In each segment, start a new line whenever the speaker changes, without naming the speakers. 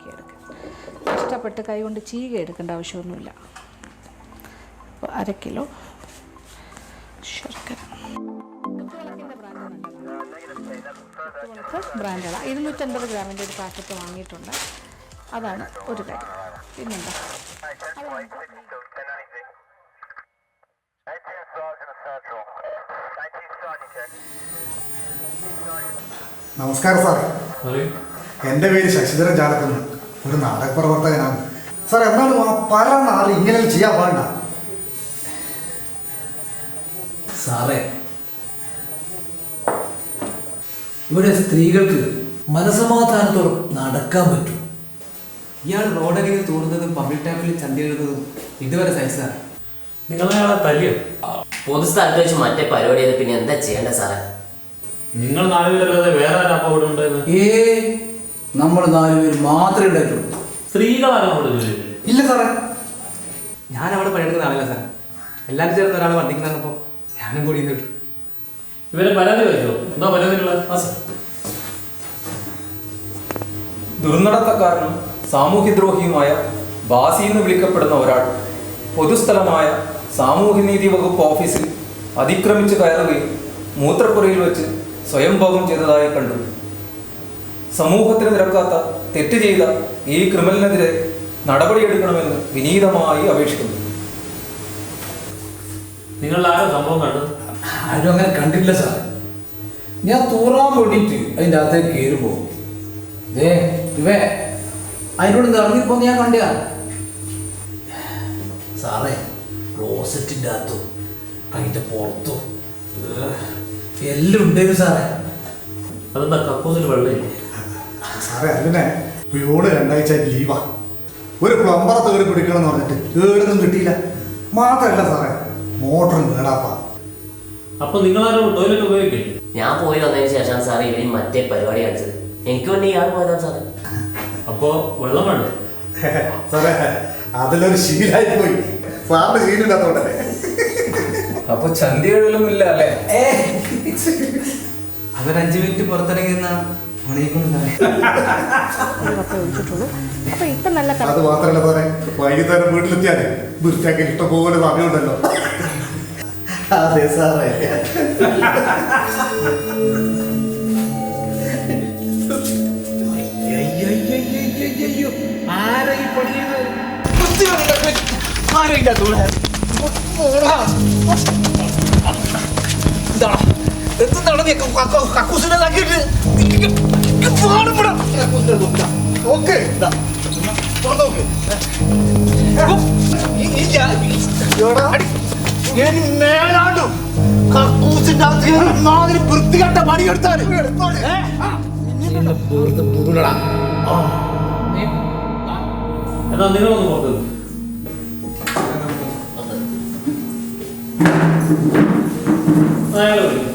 ഉണക്കിയെടുക്കാൻ. ഇഷ്ടപ്പെട്ട് കൈ കൊണ്ട് ചീക എടുക്കേണ്ട ആവശ്യമൊന്നുമില്ല. അപ്പോൾ 1/2 കിലോ ശർക്കര. ബ്രാൻഡാണ് 250 ഗ്രാമിൻ്റെ ഒരു പാക്കറ്റ് വാങ്ങിയിട്ടുണ്ട്. അതാണ് ഒരു കാര്യം. പിന്നെന്താ,
നമസ്കാരം സാറേ. എൻ്റെ പേര് ശശിധരൻ ചാലക്കുന്ന്, ഒരു നാടക പ്രവർത്തകനാണ്. സാർ എന്താണ് പല നാളെ ഇങ്ങനെ ചെയ്യാൻ പാടില്ല
സാറേ. ഇവിടെ സ്ത്രീകൾക്ക് മനസമാധാനത്തോടെ നടക്കാൻ പറ്റും.
ഇയാൾ റോഡരികിൽ തൂടുന്നതും പബ്ലിക് ടാപ്പിൽ ചന്തി എഴുതുന്നതും ഇതുവരെ സഹിച്ചാണ്.
നിങ്ങളയാളെ തല്ലിയോ?
പൊതുസ്ഥലത്ത് വെച്ച് മറ്റേ പരിപാടി ചെയ്ത് പിന്നെ എന്താ ചെയ്യേണ്ടത് സാറേ?
നിങ്ങൾ 4 പേരല്ലാതെ വേറെ ആരും അപ്പം ഇവിടെ ഉണ്ടായിരുന്നു?
നമ്മൾ 4 പേര് മാത്രമേ ഉണ്ടായിട്ടുള്ളൂ.
സ്ത്രീകളാരും അവിടെ ജോലിയില്ല?
ഇല്ല സാറേ, ഞാൻ അവിടെ പണിയെടുക്കുന്ന ആളല്ല സാറേ. എല്ലാവരും ചേർന്ന് ഒരാൾ വണ്ടിക്കുന്നപ്പോൾ ഞാനും കൂടി ഇന്ന് കിട്ടും.
ഇവരെ പരാതി വെച്ചോ? എന്താ പരാതിയുള്ളത്?
ദുർനടത്തക്കാരനും സാമൂഹ്യദ്രോഹിയുമായ ബാസി എന്ന് വിളിക്കപ്പെടുന്ന ഒരാൾ പൊതുസ്ഥലമായ സാമൂഹ്യനീതി വകുപ്പ് ഓഫീസിൽ അതിക്രമിച്ച് കയറുകയും മൂത്രപ്പുരയിൽ വെച്ച് സ്വയംഭോഗം ചെയ്തതായി കണ്ടു. സമൂഹത്തിന് നിരക്കാത്ത തെറ്റ് ചെയ്ത ഈ ക്രിമിനലിനെതിരെ നടപടിയെടുക്കണമെന്ന് വിനീതമായി അപേക്ഷിക്കുന്നു.
നിങ്ങൾ ആരോ സംഭവം കണ്ടു?
ആരും അങ്ങനെ കണ്ടില്ല സാർ. ഞാൻ തൂറാൻ വേണ്ടിയിട്ട് അതിൻ്റെ അകത്തേക്ക് കയറുമ്പോൾ ഇവേ അതിനോട് ഇറങ്ങിപ്പോ ഞാൻ കണ്ട സാറേ. ക്ലോസറ്റിൻ്റെ അകത്തും അതിൻ്റെ പുറത്തും എല്ലാം ഉണ്ടായിരുന്നു സാറേ.
അതെന്താ കക്കൂസിൽ വെള്ളമില്ല?
സാറേ, അതിനെ പ്യൂണ് 2 ആഴ്ച ലീവാ. ഒരു പ്ലംബറെ തേടി പിടിക്കണം എന്ന് പറഞ്ഞിട്ട് കേടൊന്നും കിട്ടിയില്ല. മാത്രമല്ല സാറേ, മോട്ടറും കേടാപ്പാ.
അപ്പൊ നിങ്ങളാരോ ടോയ്ലറ്റ് ഉപയോഗിക്കില്ലേ?
ഞാൻ പോയി വന്നതിന് ശേഷമാണ് സാറേ ഇവര് മറ്റേ പരിപാടി കാണിച്ചത്. എനിക്ക് വേണ്ടി ഇയാൾ പോയതാണ് സാറേ.
അപ്പോ വെള്ളം വേണ്ടേ?
സാറേ, അതിലൊരു ശീലായി പോയി. സാറിന് ശീലമില്ലാത്തോണ്ടല്ലേ.
അപ്പൊ ചന്തി എഴുതലൊന്നും ഇല്ല അല്ലേ?
അവർ 5 മിനിറ്റ് പുറത്തിറങ്ങിയെന്ന
ഒഴിച്ചിട്ടുള്ളൂ. അപ്പോൾ ഇപ്പം നല്ല
അത് മാത്രമല്ല സാറേ, വൈകുന്നേരം വീട്ടിലെത്തിയാലേ വൃത്തിയാക്കി ഇഷ്ടംപോലെ സമയമുണ്ടല്ലോ. അതെ സാറേ.
വൃത്തികെട്ട പണിയെടുത്താൽ
എന്നാ നിങ്ങളൊന്ന് പുറത്ത് അയാളെ വിളിക്കും.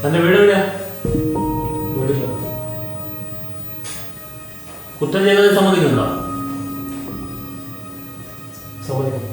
തന്റെ വീട് എവിടെയാ? വീടില്ല. കുറ്റം ചെയ്തത് സമ്മതിക്കുന്നുണ്ടോ?
സമ്മതിക്കും.